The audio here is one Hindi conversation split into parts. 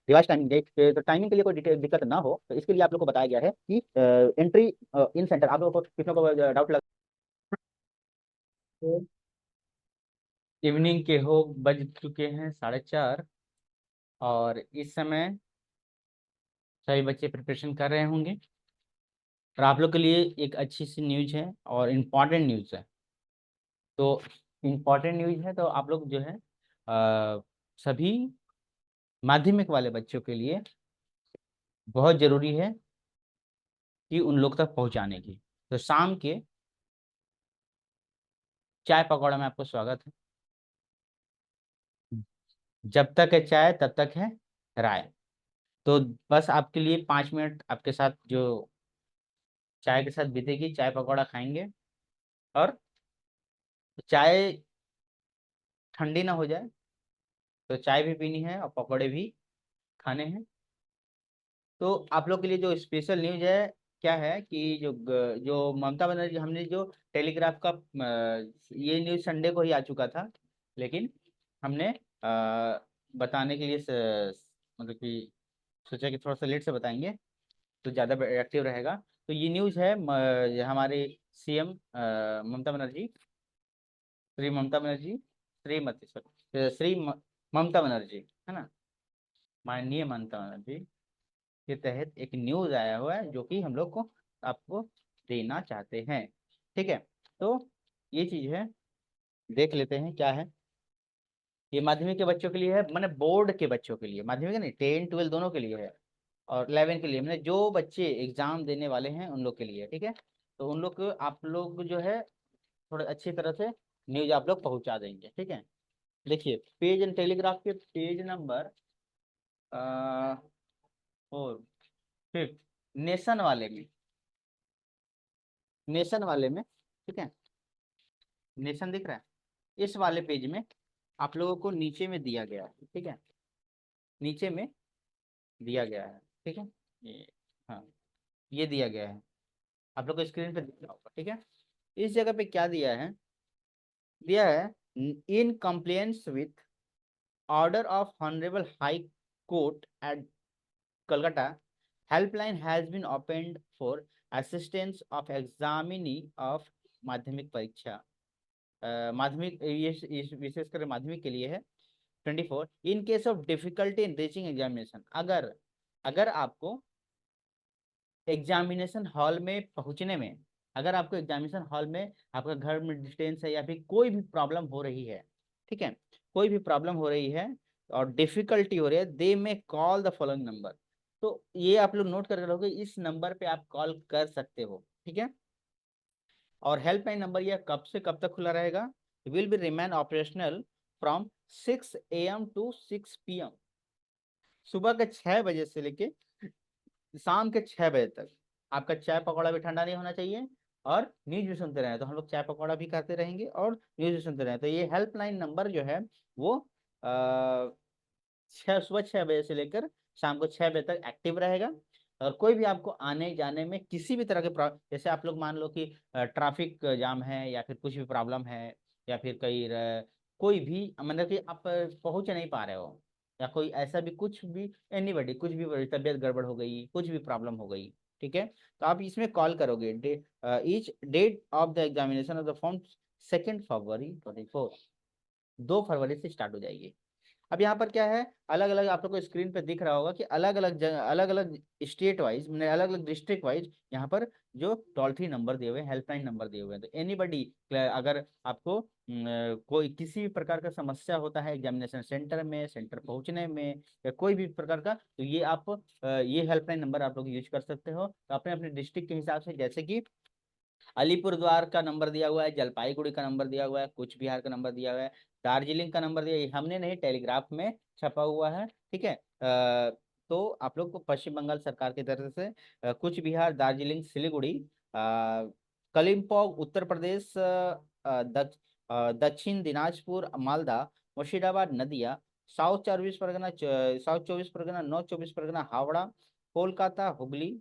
रिवाइज टाइमिंग के, तो टाइमिंग के लिए कोई दिक्कत ना हो, तो इसके लिए आप लोग को बताया गया है कि एंट्री इन सेंटर। आप लोगों को कितनों को डाउट लगा? इवनिंग के हो बज चुके हैं 4:30, और इस समय सभी बच्चे प्रिपरेशन कर रहे होंगे। और आप लोग के लिए एक अच्छी सी न्यूज है और इम्पॉर्टेंट न्यूज है। तो इम्पॉर्टेंट न्यूज है, तो आप लोग जो है सभी माध्यमिक वाले बच्चों के लिए बहुत जरूरी है कि उन लोग तक पहुंचाने की। तो शाम के चाय पकौड़ा में आपको स्वागत है। जब तक है चाय तब तक है राय। तो बस आपके लिए 5 मिनट आपके साथ जो चाय के साथ बीतेगी, चाय पकौड़ा खाएंगे, और चाय ठंडी ना हो जाए, तो चाय भी पीनी है और पकौड़े भी खाने हैं। तो आप लोग के लिए जो स्पेशल न्यूज है क्या है कि जो ममता बनर्जी, हमने जो टेलीग्राफ का ये न्यूज संडे को ही आ चुका था, लेकिन हमने बताने के लिए मतलब कि सोचा कि थोड़ा सा लेट से बताएंगे तो ज़्यादा एक्टिव रहेगा। तो ये न्यूज़ है हमारे सीएम ममता बनर्जी, श्री ममता बनर्जी, श्रीमती सॉरी ममता बनर्जी, है ना, माननीय ममता बनर्जी के तहत एक न्यूज़ आया हुआ है जो कि हम लोग को आपको देना चाहते हैं। ठीक है, तो ये चीज़ है, देख लेते हैं क्या है। ये माध्यमिक के बच्चों के लिए है, मैंने बोर्ड के बच्चों के लिए, माध्यमिक नहीं, 10 12 दोनों के लिए है, और 11 के लिए, मैंने जो बच्चे एग्जाम देने वाले हैं उन लोग के लिए। ठीक है, तो उन लोग को आप लोग जो है थोड़ा अच्छी तरह से न्यूज आप लोग पहुंचा देंगे। ठीक है, देखिए पेज एंड टेलीग्राफ के पेज नंबर 4 5 नेशन वाले में, नेशन वाले में, ठीक है, नेशन दिख रहा है, इस वाले पेज में आप लोगों को नीचे में दिया गया है। ठीक है, नीचे में दिया गया है। ठीक है, ये, हाँ, ये दिया गया है, आप लोग को स्क्रीन पे दिख रहा होगा। ठीक है, इस जगह पे क्या दिया है, दिया है in compliance with order of honourable high court at Calcutta, helpline has been opened for assistance of examinee of Madhyamik Pariksha. माध्यमिक ये विशेष कर माध्यमिक के लिए है। 24 in case of difficulty in reaching examination, अगर अगर आपको एग्जामिनेशन हॉल में पहुंचने में, अगर आपको एग्जामिनेशन हॉल में आपका घर में डिस्टेंस है या फिर कोई भी प्रॉब्लम हो रही है, ठीक है, कोई भी प्रॉब्लम हो रही है और डिफिकल्टी हो रही है, दे में कॉल द फॉलोइंग नंबर। तो ये आप लोग नोट करके रखोगे, इस नंबर पे आप कॉल कर सकते हो। ठीक है, और हेल्पलाइन नंबर यह कब से कब तक खुला रहेगा, will be remain operational from 6 AM to 6 PM, सुबह के 6 बजे से लेके शाम के 6 बजे तक। आपका चाय पकौड़ा भी ठंडा नहीं होना चाहिए, और न्यूज भी सुनते रहे, तो हम लोग चाय पकौड़ा भी खाते रहेंगे और न्यूज भी सुनते रहे। तो ये हेल्पलाइन नंबर जो है वो सुबह 6 बजे से लेकर शाम को 6 बजे तक एक्टिव रहेगा। और कोई भी आपको आने जाने में किसी भी तरह के जैसे आप लोग मान लो कि ट्रैफिक जाम है या फिर कुछ भी प्रॉब्लम है, या फिर कहीं कोई भी मतलब कि आप पहुंच नहीं पा रहे हो, या कोई ऐसा भी कुछ भी, एनीबॉडी, कुछ भी तबीयत गड़बड़ हो गई, कुछ भी प्रॉब्लम हो गई, ठीक है, तो आप इसमें कॉल करोगे। Each date of the examination of the form 2 February 2024, 2 फरवरी से स्टार्ट हो जाएगी। अब यहाँ पर क्या है, अलग अलग आप लोग को स्क्रीन पे दिख रहा होगा कि अलग अलग जगह, अलग अलग स्टेट वाइज, मैंने अलग अलग डिस्ट्रिक्ट वाइज यहाँ पर जो टोल फ्री नंबर दिए हुए हैं, हेल्पलाइन नंबर दिए हुए हैं। तो एनीबडी, अगर आपको कोई किसी भी प्रकार का समस्या होता है एग्जामिनेशन सेंटर में, सेंटर पहुंचने में, या कोई भी प्रकार का, तो ये आप ये हेल्पलाइन नंबर आप लोग यूज कर सकते हो। तो अपने अपने डिस्ट्रिक्ट के हिसाब से, जैसे कि अलीपुरद्वार का नंबर दिया हुआ है, जलपाईगुड़ी का नंबर दिया हुआ है, कुछ बिहार का नंबर दिया हुआ है, दार्जिलिंग का नंबर दिया है, हमने नहीं, टेलीग्राफ में छपा हुआ है। ठीक है, तो आप लोग को पश्चिम बंगाल सरकार की तरफ से कुछ बिहार, दार्जिलिंग, सिलीगुड़ी, कलिम्पोंग उत्तर प्रदेश, दक्षिण दिनाजपुर मालदा, मुर्शिदाबाद नदिया, साउथ 24 परगना, नॉर्थ 24 परगना, हावड़ा, कोलकाता, हुगली,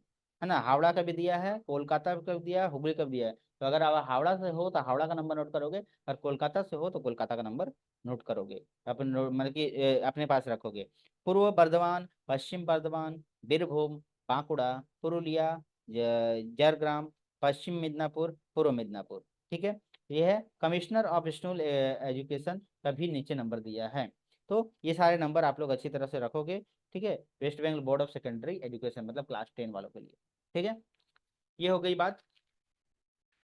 है ना, हावड़ा का भी दिया है, कोलकाता का भी दिया है, हुगली का भी दिया है। तो अगर आप हावड़ा से हो तो हावड़ा का नंबर नोट करोगे, और कोलकाता से हो तो कोलकाता का नंबर नोट करोगे, मतलब कि अपने पास रखोगे। पूर्व बर्धमान, पश्चिम बर्धमान, बीरभूम, बांकुड़ा, पुरुलिया, जरग्राम, पश्चिम मिदनापुर, पूर्व मिदनापुर। ठीक है, ये है कमिश्नर ऑफ स्कूल एजुकेशन का भी नीचे नंबर दिया है। तो ये सारे नंबर आप लोग अच्छी तरह से रखोगे। ठीक है, West Bengal board of secondary education मतलब क्लास 10 वालों के लिए। ठीक है, ये हो गई बात।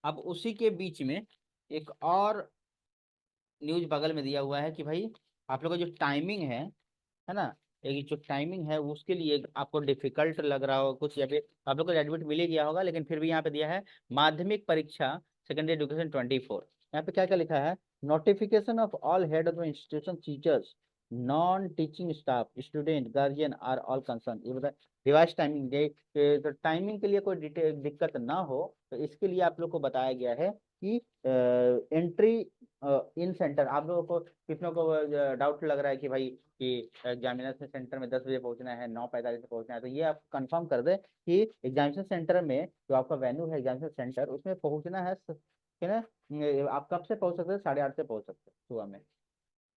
अब उसी के बीच में एक और न्यूज बगल में दिया हुआ है कि भाई आप लोग का जो टाइमिंग है ना, एक जो टाइमिंग है उसके लिए आपको डिफिकल्ट लग रहा हो कुछ, या फिर आप लोग को एडमिट मिल ही गया होगा, लेकिन फिर भी यहाँ पे दिया है माध्यमिक परीक्षा सेकेंडरी एजुकेशन 24। यहाँ पे क्या क्या लिखा है, notification of all head of the institution teachers non teaching staff student guardian are all concern. ये बता रिवाइज टाइमिंग डे, तो टाइमिंग के लिए कोई दिक्कत ना हो तो इसके लिए आप लोग को बताया गया है कि एंट्री इन सेंटर, आप लोगों को कितनों को डाउट लग रहा है कि भाई कि एग्जामिनेशन सेंटर में 10 बजे पहुंचना है, 9:45 से पहुंचना है, तो ये आप कंफर्म कर दे कि एग्जामिनेशन सेंटर में जो आपका वेन्यू है एग्जामिनेशन सेंटर उसमें पहुंचना है है ना। आप कब से पहुंच सकते हैं, 8:30 से पहुंच सकते हैं सुबह में,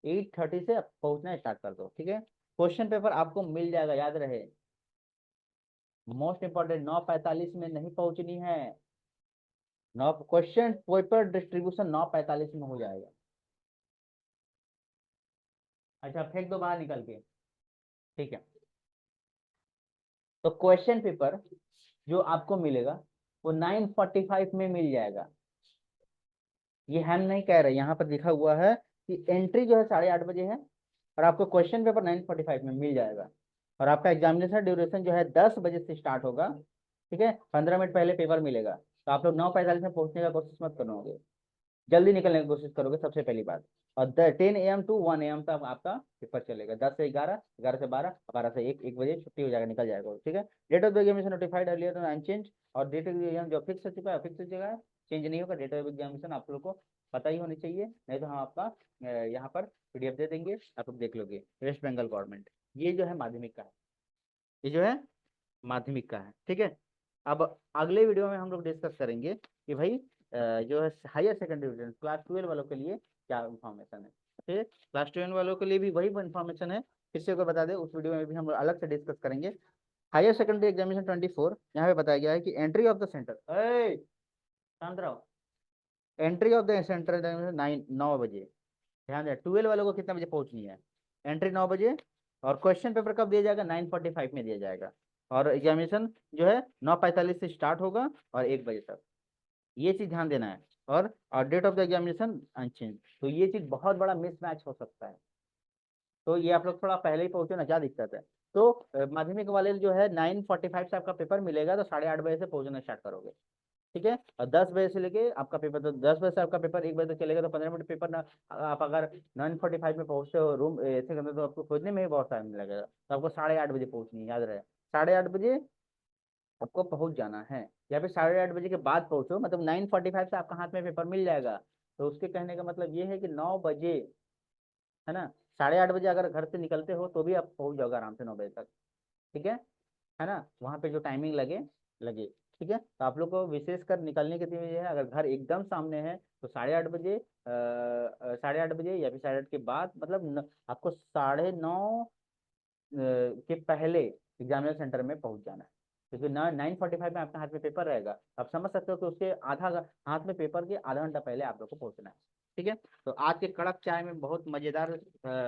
8:30 से आप पहुंचना स्टार्ट कर दो। ठीक है, क्वेश्चन पेपर आपको मिल जाएगा, याद रहे मोस्ट इंपॉर्टेंट, 9:45 में नहीं पहुंचनी है। नौ क्वेश्चन पेपर डिस्ट्रीब्यूशन 9:45 में हो जाएगा। अच्छा, फेंक दो बाहर निकल के। ठीक है, तो क्वेश्चन पेपर जो आपको मिलेगा वो 9:45 में मिल जाएगा। ये हम नहीं कह रहे, यहाँ पर लिखा हुआ है कि एंट्री जो है 8:30 बजे है, और आपको क्वेश्चन पेपर 9:45 में मिल जाएगा। और आपका एग्जामिनेशन ड्यूरेशन जो है 10 बजे से स्टार्ट होगा। ठीक है, 15 मिनट पहले पेपर मिलेगा, तो आप लोग 9:45 में पहुंचने का कोशिश मत करोगे, जल्दी निकलने की कोशिश करोगे सबसे पहली बात। और 10 AM to 1 AM तक आपका पेपर चलेगा, 10 से 11, 11 से 12, 12 से 1, 1 बजे छुट्टी हो जाएगा, निकल जाएगा। ठीक है, date of the examination notified earlier unchanged, और डेट ऑफ एग्जाम जो फिक्स हो चुका है फिक्स हो चुका है, चेंज नहीं होगा। डेट ऑफ एग्जामिनेशन आप लोग को पता ही होनी चाहिए, नहीं तो हम आपका यहाँ पर PDF दे देंगे, आप लोग देख लोगे। वेस्ट बंगाल गवर्नमेंट, ये जो है माध्यमिक का है, ये जो है माध्यमिक का है। ठीक है, अब अगले वीडियो में हम लोग डिस्कस करेंगे कि भाई जो है हायर सेकेंडरी क्लास 12 वालों के लिए क्या इन्फॉर्मेशन है। ठीक है, क्लास 12 वालों के लिए भी वही इन्फॉर्मेशन है, फिर से अगर बता दें उस वीडियो में भी हम लोग अलग से डिस्कस करेंगे। हायर सेकेंडरी एग्जामिनेशन 24 यहाँ पे बताया गया है कि एंट्री ऑफ द सेंटर, शांत रहो, एंट्री ऑफ द सेंटर 9 बजे। ध्यान दें 12 वालों को कितने बजे पहुंचनी है, एंट्री 9 बजे, और क्वेश्चन पेपर कब दिया जाएगा, 9:45 में दिया जाएगा, और एग्जामिनेशन जो है 9:45 से स्टार्ट होगा और 1 बजे तक। ये चीज ध्यान देना है। और date of the examination unchanged, तो ये चीज बहुत बड़ा मिसमैच हो सकता है, तो ये आप लोग थोड़ा पहले ही पहुंचे ना, क्या दिक्कत है। तो माध्यमिक वाले जो है 9:45 से आपका पेपर मिलेगा, तो 8:30 बजे से पहुंचना स्टार्ट करोगे। ठीक है, और 10 बजे से लेके आपका पेपर, तो 10 बजे से आपका पेपर 1 बजे तक चलेगा, तो 15 मिनट पेपर ना, आप अगर 9:45 में पहुंचते हो रूम ऐसे करते तो आपको खोजने में ही बहुत टाइम लगेगा, तो आपको 8:30 बजे पहुंचनी है, याद रहे 8:30 बजे आपको पहुंच जाना है, या फिर 8:30 बजे के बाद पहुंचो, मतलब 9:45 से आपका हाथ में पेपर मिल जाएगा। तो उसके कहने का मतलब ये है कि 9 बजे, है ना, 8:30 बजे अगर घर से निकलते हो तो भी आप पहुंच जाओगे आराम से 9 बजे तक। ठीक है ना, वहाँ पे जो टाइमिंग लगे लगे। ठीक है, तो आप लोग को विशेषकर निकलने के लिए है, अगर घर एकदम सामने है तो 8:30 बजे, 8:30 बजे या फिर 8:30 के बाद, मतलब आपको 9:30 के पहले एग्जामिनेशन सेंटर में पहुंच जाना है, क्योंकि 9:45 में आपके हाथ में पेपर रहेगा। आप समझ सकते हो कि उसके हाथ में पेपर के आधा घंटा पहले आप लोग को पहुंचना है। ठीक है, तो आज के कड़क चाय में बहुत मजेदार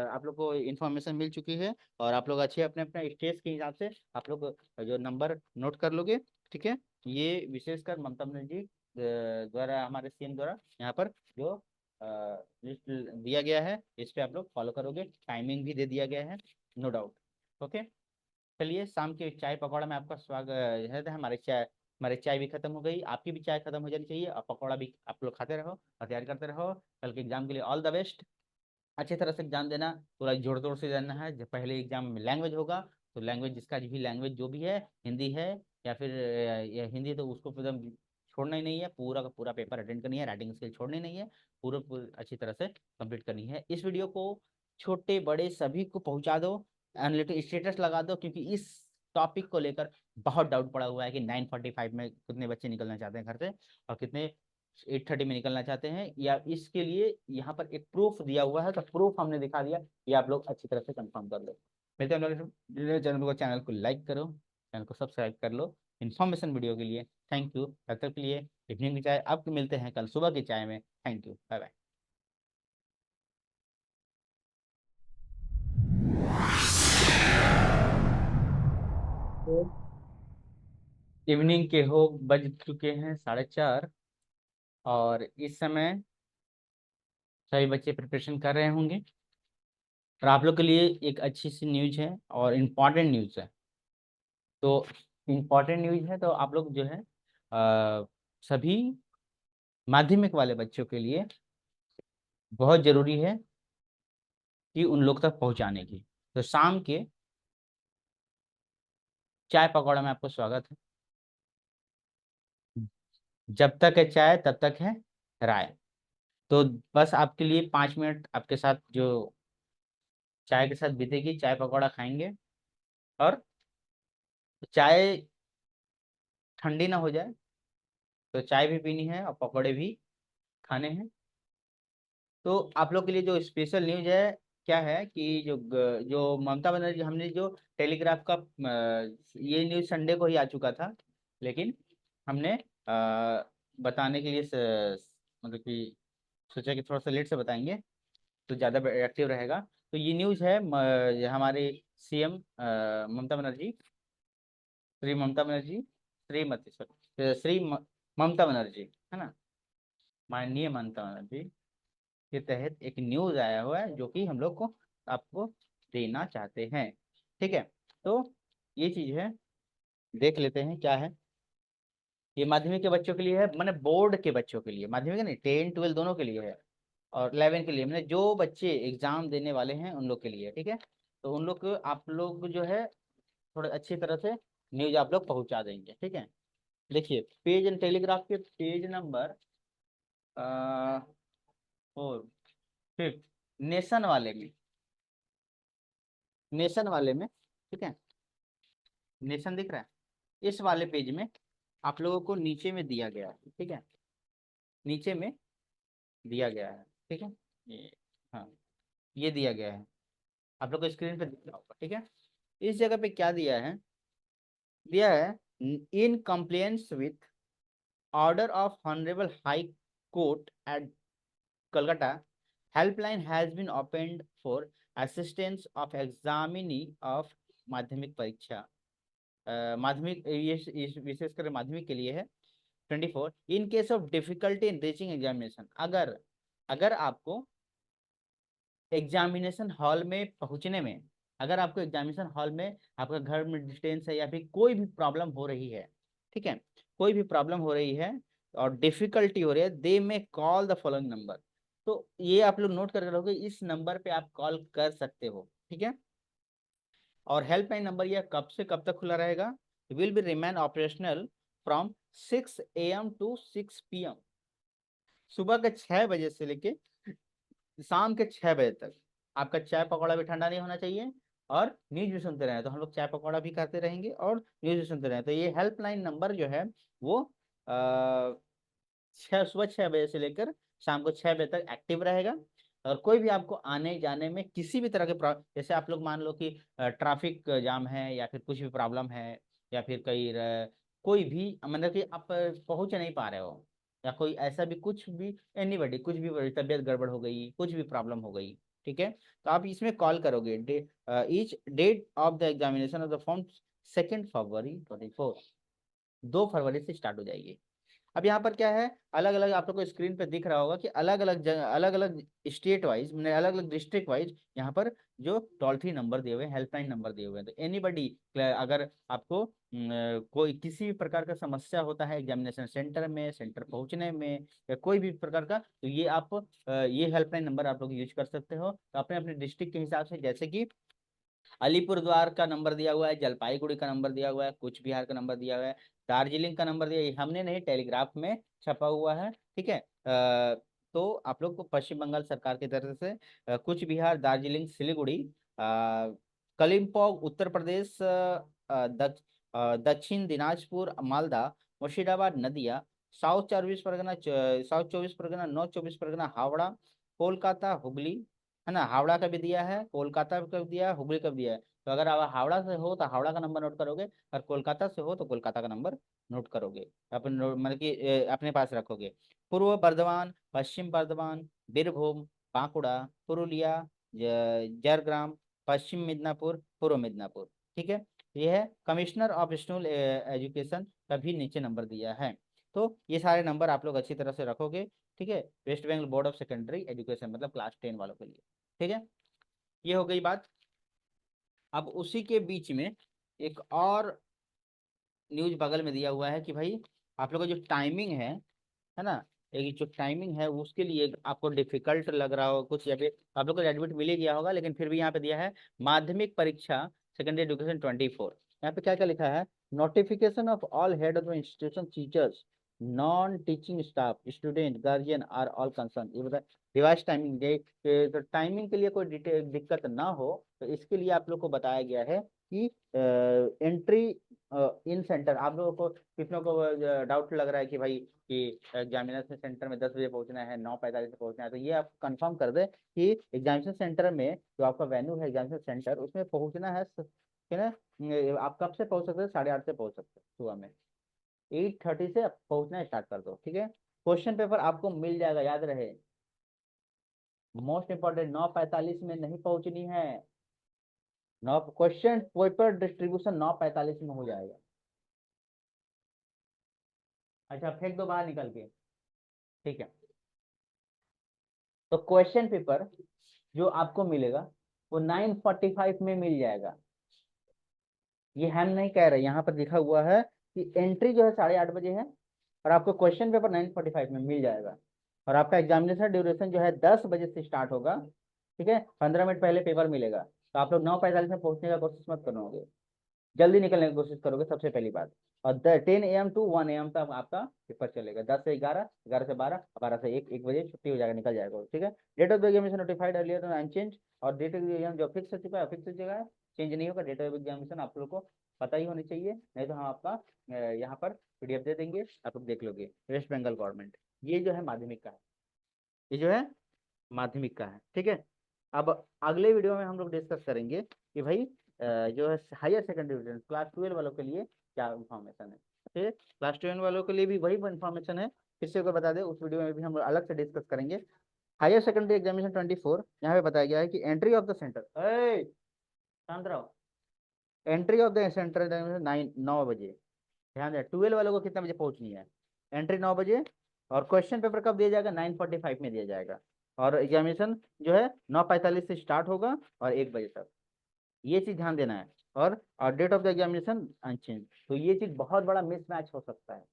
आप लोग को इन्फॉर्मेशन मिल चुकी है, और आप लोग अच्छे अपने अपने स्टेज के हिसाब से आप लोग जो नंबर नोट कर लोगे। ठीक है, ये विशेषकर ममता बनर्जी द्वारा, हमारे CM द्वारा यहाँ पर जो लिस्ट दिया गया है इस पे आप लोग फॉलो करोगे, टाइमिंग भी दे दिया गया है, नो डाउट। ओके, चलिए शाम के चाय पकौड़ा में आपका स्वागत है। हमारे चाय भी खत्म हो गई, आपकी भी चाय खत्म हो जानी चाहिए, और पकौड़ा भी आप लोग खाते रहो और तैयार करते रहो। कल के एग्जाम के लिए ऑल द बेस्ट, अच्छी तरह से एग्जाम देना, पूरा जोड़ तोड़ से देना है। जब पहले एग्जाम में लैंग्वेज होगा, तो लैंग्वेज जिसका भी लैंग्वेज जो भी है, हिंदी है या फिर या हिंदी, तो उसको एकदम छोड़ना ही नहीं है, पूरा का पूरा पेपर अटेंड करनी है, राइटिंग स्किल छोड़नी नहीं है, पूरा अच्छी तरह से कंप्लीट करनी है। इस वीडियो को छोटे बड़े सभी को पहुंचा दो, अनलिटिव स्टेटस लगा दो, क्योंकि इस टॉपिक को लेकर बहुत डाउट पड़ा हुआ है कि 9:45 में कितने बच्चे निकलना चाहते हैं घर से, और कितने 8:30 में निकलना चाहते हैं, या इसके लिए यहाँ पर एक प्रूफ दिया हुआ है, तो प्रूफ हमने दिखा दिया, ये आप लोग अच्छी तरह से कंफर्म कर लो। मिलते हैं हम लोग चैनल को लाइक करो, चैनल को सब्सक्राइब कर लो इन्फॉर्मेशन वीडियो के लिए। Thank you. तब तक के लिए इवनिंग की चाय आपको मिलते हैं कल सुबह की चाय में। Thank you, bye bye. Evening के हो बज चुके हैं 4:30, और इस समय सभी बच्चे प्रिपरेशन कर रहे होंगे, और आप लोग के लिए एक अच्छी सी न्यूज है और इम्पॉर्टेंट न्यूज है। तो इम्पॉर्टेंट न्यूज है, तो आप लोग जो है सभी माध्यमिक वाले बच्चों के लिए बहुत ज़रूरी है कि उन लोग तक पहुंचाने की। तो शाम के चाय पकौड़ा में आपको स्वागत है। जब तक है चाय तब तक है राय। तो बस आपके लिए 5 मिनट आपके साथ जो चाय के साथ बीतेगी, चाय पकौड़ा खाएंगे, और चाय ठंडी ना हो जाए, तो चाय भी पीनी है और पकौड़े भी खाने हैं। तो आप लोग के लिए जो स्पेशल न्यूज है क्या है कि जो ममता बनर्जी, हमने जो टेलीग्राफ का ये न्यूज संडे को ही आ चुका था, लेकिन हमने बताने के लिए मतलब कि सोचा कि थोड़ा सा लेट से बताएंगे तो ज़्यादा एक्टिव रहेगा। तो ये न्यूज़ है हमारे सीएम ममता बनर्जी, श्री ममता बनर्जी, श्रीमती सॉरी ममता बनर्जी, है ना, माननीय ममता बनर्जी के तहत एक न्यूज़ आया हुआ है जो कि हम लोग को आपको देना चाहते हैं। ठीक है, तो ये चीज़ है, देख लेते हैं क्या है। ये माध्यमिक के बच्चों के लिए है, मैंने बोर्ड के बच्चों के लिए, माध्यमिक नहीं 10-12 दोनों के लिए है, और 11 के लिए, मैंने जो बच्चे एग्जाम देने वाले हैं उन लोग के लिए। ठीक है, तो उन लोग को आप लोग जो है थोड़ा अच्छी तरह से न्यूज आप लोग पहुंचा देंगे। ठीक है, देखिए पेज एंड टेलीग्राफ के पेज नंबर 4, 5 नेशन वाले में, नेशन वाले में, ठीक है, नेशन दिख रहा है, इस वाले पेज में आप लोगों को नीचे में दिया गया है। ठीक है, नीचे में दिया गया है। ठीक है, ये, हाँ, ये दिया गया है, आप लोग को स्क्रीन पे दिख रहा होगा। ठीक है, इस जगह पे क्या दिया है in compliance with order of honourable high court at Calcutta, helpline has been opened for assistance of examinee of Madhyamik Pariksha. माध्यमिक ये विशेषकर माध्यमिक के लिए है। 24 in case of difficulty in reaching examination, अगर अगर आपको एग्जामिनेशन हॉल में पहुंचने में, अगर आपको एग्जामिनेशन हॉल में आपका घर में डिस्टेंस है या फिर कोई भी प्रॉब्लम हो रही है, ठीक है, कोई भी प्रॉब्लम हो रही है और डिफिकल्टी हो रही है, दे में कॉल द फॉलोइंग नंबर। तो ये आप लोग नोट करके रखोगे, इस नंबर पे आप कॉल कर सकते हो। ठीक है, और हेल्पलाइन नंबर यह कब से कब तक खुला रहेगा? Will be remain operational from 6 AM to 6 PM, सुबह के 6 बजे से लेके शाम के 6 बजे तक। आपका चाय पकौड़ा भी ठंडा नहीं होना चाहिए, और न्यूज भी सुनते रहें। तो हम लोग चाय पकौड़ा भी करते रहेंगे और न्यूज भी सुनते रहें। तो ये हेल्पलाइन नंबर जो है वो सुबह 6 बजे से लेकर शाम को 6 बजे तक एक्टिव रहेगा। और कोई भी आपको आने जाने में किसी भी तरह के जैसे आप लोग मान लो कि ट्रैफिक जाम है या फिर कुछ भी प्रॉब्लम है, या फिर कोई भी मतलब कि आप पहुंच नहीं पा रहे हो, या कोई ऐसा भी कुछ भी एनीबॉडी कुछ भी तबीयत गड़बड़ हो गई, कुछ भी प्रॉब्लम हो गई, ठीक है, तो आप इसमें कॉल करोगे। Each date of the examination of the form 2 February 24, 2 फरवरी से स्टार्ट हो जाएगी। अब यहाँ पर क्या है, अलग अलग आप लोग को स्क्रीन पे दिख रहा होगा कि अलग अलग जगह, अलग अलग स्टेट वाइज, मैंने अलग अलग डिस्ट्रिक्ट वाइज यहाँ पर जो टोल फ्री नंबर दिए हुए हैं, हेल्पलाइन नंबर दिए हुए हैं। तो एनीबडी अगर आपको कोई किसी भी प्रकार का समस्या होता है एग्जामिनेशन सेंटर में, सेंटर पहुंचने में, या कोई भी प्रकार का, तो ये आप ये हेल्पलाइन नंबर आप लोग यूज कर सकते हो। तो अपने अपने डिस्ट्रिक्ट के हिसाब से, जैसे कि अलीपुरद्वार का नंबर दिया हुआ है, जलपाईगुड़ी का नंबर दिया हुआ है, कूच बिहार का नंबर दिया हुआ है, दार्जिलिंग का नंबर दिया है, हमने नहीं टेलीग्राफ में छपा हुआ है। ठीक है, तो आप लोग को पश्चिम बंगाल सरकार की तरफ से कूच बिहार, दार्जिलिंग, सिलीगुड़ी, कलिम्पोंग उत्तर प्रदेश, दक्षिण दिनाजपुर, मालदा, मुर्शिदाबाद, नदिया, साउथ 24 परगना, नॉर्थ 24 परगना, हावड़ा, कोलकाता, हुगली, है ना। हावड़ा का भी दिया है, कोलकाता का भी दिया है, हुगली का भी दिया है। तो अगर आप हावड़ा से हो तो हावड़ा का नंबर नोट करोगे, और कोलकाता से हो तो कोलकाता का नंबर नोट करोगे, मतलब कि अपने पास रखोगे। पूर्व बर्धमान, पश्चिम बर्धमान, बीरभूम, बांकुड़ा, पुरुलिया, जरग्राम, पश्चिम मिदनापुर, पूर्व मिदनापुर। ठीक है। ये है कमिश्नर ऑफ स्कूल एजुकेशन का भी नीचे नंबर दिया है। तो ये सारे नंबर आप लोग अच्छी तरह से रखोगे। ठीक है। West Bengal board of secondary education, मतलब क्लास 10 वालों के लिए। ठीक है। ये हो गई बात। अब उसी के बीच में एक और न्यूज बगल में दिया हुआ है कि भाई आप लोग का जो टाइमिंग है ना, एक जो टाइमिंग है उसके लिए आपको डिफिकल्ट लग रहा हो कुछ, या फिर आप लोग को एडमिट मिल ही गया होगा, लेकिन फिर भी यहाँ पे दिया है माध्यमिक परीक्षा सेकेंडरी एजुकेशन 24। यहाँ पे क्या क्या लिखा है, notification of all head of institution teachers, non teaching staff, student, guardian are all concern. ये बता रिवाइज टाइमिंग डे। तो टाइमिंग के लिए कोई दिक्कत ना हो, तो इसके लिए आप लोग को बताया गया है कि एंट्री इन सेंटर, आप लोगों को कितनों को डाउट लग रहा है कि भाई कि एग्जामिनेशन सेंटर में 10 बजे पहुंचना है, 9:45 से पहुंचना है, तो ये आप कंफर्म कर दे कि एग्जामिनेशन सेंटर में जो आपका वेन्यू है एग्जामिनेशन सेंटर, उसमें पहुंचना है है ना। आप कब से पहुंच सकते हैं, 8:30 से पहुंच सकते हैं सुबह में। 8:30 से आप पहुंचना स्टार्ट कर दो। ठीक है। क्वेश्चन पेपर आपको मिल जाएगा, याद रहे। मोस्ट इंपॉर्टेंट, 9:45 में नहीं पहुंचनी है। नौ क्वेश्चन पेपर डिस्ट्रीब्यूशन 9:45 में हो जाएगा। अच्छा, फेंक दो बाहर निकल के। ठीक है। तो क्वेश्चन पेपर जो आपको मिलेगा वो 9:45 में मिल जाएगा। ये हम नहीं कह रहे, यहाँ पर लिखा हुआ है कि एंट्री जो है 8:30 बजे है, और आपको क्वेश्चन पेपर 9:45 में मिल जाएगा। और आपका एग्जामिनेशन ड्यूरेशन जो है 10 बजे से स्टार्ट होगा। ठीक है। 15 मिनट पहले पेपर मिलेगा, तो आप लोग 9:45 में पहुंचने का कोशिश मत करोगे, जल्दी निकलने की कोशिश करोगे, सबसे पहली बात। और 10 AM to 1 AM तक आपका पेपर चलेगा। 10 से 11, 11 से 12, 12 से 1 बजे छुट्टी हो जाएगा, निकल जाएगा। ठीक है। Date of the examination notified earlier unchanged, और डेट ऑफ एग्जाम जो फिक्स हो चुका है फिक्स हो चुका है, चेंज नहीं होगा। डेट ऑफ एग्जामिनेशन आप लोग को पता ही होनी चाहिए, नहीं तो हम आपका यहाँ पर PDF दे देंगे, आप लोग देख लोगे। वेस्ट बंगाल गवर्नमेंट, ये जो है माध्यमिक का है, ये जो है माध्यमिक का है। ठीक है। अब अगले वीडियो में हम लोग डिस्कस करेंगे कि भाई जो है हायर सेकेंडरी क्लास 12 वालों के लिए क्या इन्फॉर्मेशन है। ठीक है। क्लास 12 वालों के लिए भी वही इन्फॉर्मेशन है, फिर से अगर बता दें, उस वीडियो में भी हम लोग अलग से डिस्कस करेंगे। हायर सेकेंडरी एग्जामिनेशन 24, यहाँ पे बताया गया है कि एंट्री ऑफ द सेंटर, शांत रहो, एंट्री ऑफ द सेंटर 9 बजे। ध्यान दें, 12 वालों को कितना बजे पहुंचनी है, एंट्री 9 बजे। और क्वेश्चन पेपर कब दिया जाएगा, 9:45 में दिया जाएगा। और एग्जामिनेशन जो है 9:45 से स्टार्ट होगा और 1 बजे तक, ये चीज ध्यान देना है। और date of the examination unchanged. तो ये चीज बहुत बड़ा मिसमैच हो सकता है,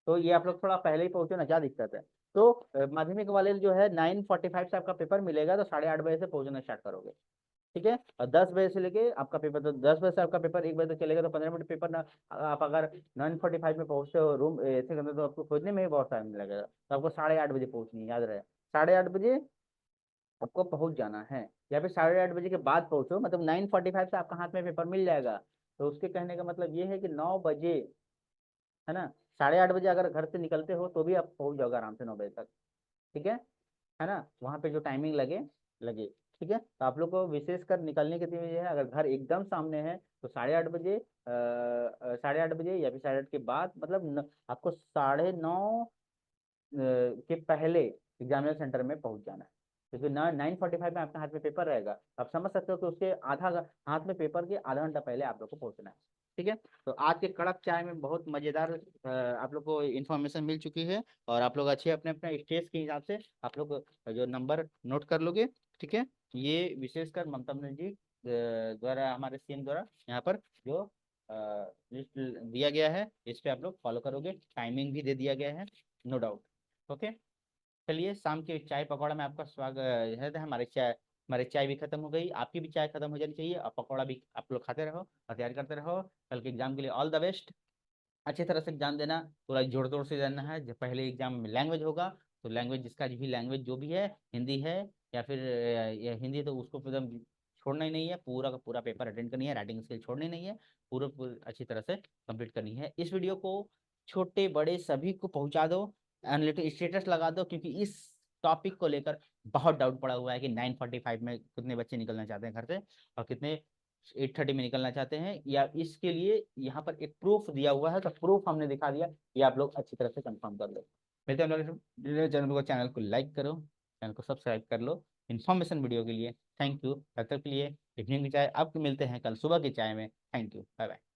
तो ये आप लोग थोड़ा पहले ही पहुंचे ना, क्या दिक्कत है। तो माध्यमिक वाले जो है 9:45 से आपका पेपर मिलेगा, तो 8:30 बजे से पहुंचना स्टार्ट करोगे। ठीक है। और 10 बजे से लेके आपका पेपर, तो 10 बजे से आपका पेपर 1 बजे तक चलेगा, तो 15 मिनट पेपर ना, आप अगर 9:45 में पहुंचते हो रूम ऐसे करते, तो आपको खोजने में ही बहुत टाइम लगेगा। तो आपको 8:30 बजे पहुंचनी है, याद रहे। 8:30 बजे आपको पहुंच जाना है, या फिर 8:30 बजे के बाद पहुंचो, मतलब 9:45 से आपका हाथ में पेपर मिल जाएगा। तो उसके कहने का मतलब ये है कि 9 बजे, है ना, 8:30 बजे अगर घर से निकलते हो तो भी आप पहुंच जाओगे आराम से 9 बजे तक। ठीक है ना, वहाँ पे जो टाइमिंग लगे लगे। ठीक है। तो आप लोग को विशेष कर निकलने के लिए है, अगर घर एकदम सामने है तो 8:30 बजे, 8:30 बजे या फिर 8:30 के बाद, मतलब आपको 9:30 के पहले एग्जामिनेशन सेंटर में पहुंच जाना है, क्योंकि 9:45 में आपके हाथ में पेपर रहेगा। आप समझ सकते हो कि उसके हाथ में पेपर के आधा घंटा पहले आप लोग को पहुंचना है। ठीक है। तो आज के कड़क चाय में बहुत मजेदार आप लोग को इन्फॉर्मेशन मिल चुकी है, और आप लोग अच्छे अपने अपने स्टेज के हिसाब से आप लोग जो नंबर नोट कर लोगे। ठीक है। ये विशेषकर ममता बनर्जी द्वारा, हमारे CM द्वारा यहाँ पर जो लिस्ट दिया गया है, इस पे आप लोग फॉलो करोगे। टाइमिंग भी दे दिया गया है, नो डाउट। ओके। चलिए, शाम के चाय पकौड़ा में आपका स्वागत है। हमारी चाय भी खत्म हो गई, आपकी भी चाय खत्म हो जानी चाहिए, और पकौड़ा भी आप लोग खाते रहो और तैयार करते रहो। कल के एग्जाम के लिए ऑल द बेस्ट। अच्छी तरह से एग्जाम देना, पूरा जोड़ तोड़ से देना है। जब पहले एग्जाम में लैंग्वेज होगा, तो लैंग्वेज जिसका भी लैंग्वेज जो भी है, हिंदी है या फिर या हिंदी, तो उसको एकदम छोड़ना ही नहीं है, पूरा का पूरा पेपर अटेंड करनी है, राइटिंग स्किल छोड़नी नहीं है, पूरा अच्छी तरह से कंप्लीट करनी है। इस वीडियो को छोटे बड़े सभी को पहुंचा दो, एनालिटिक स्टेटस लगा दो, क्योंकि इस टॉपिक को लेकर बहुत डाउट पड़ा हुआ है कि 9:45 में कितने बच्चे निकलना चाहते हैं घर से और कितने 8:30 में निकलना चाहते हैं। या इसके लिए यहाँ पर एक प्रूफ दिया हुआ है, तो प्रूफ हमने दिखा दिया, ये आप लोग अच्छी तरह से कंफर्म कर लो। मिलते हैं हम लोग चैनल को लाइक करो, चैनल को सब्सक्राइब कर लो इन्फॉर्मेशन वीडियो के लिए। Thank you. तब तक के लिए इवनिंग की चाय आपको मिलते हैं कल सुबह की चाय में। Thank you, bye bye.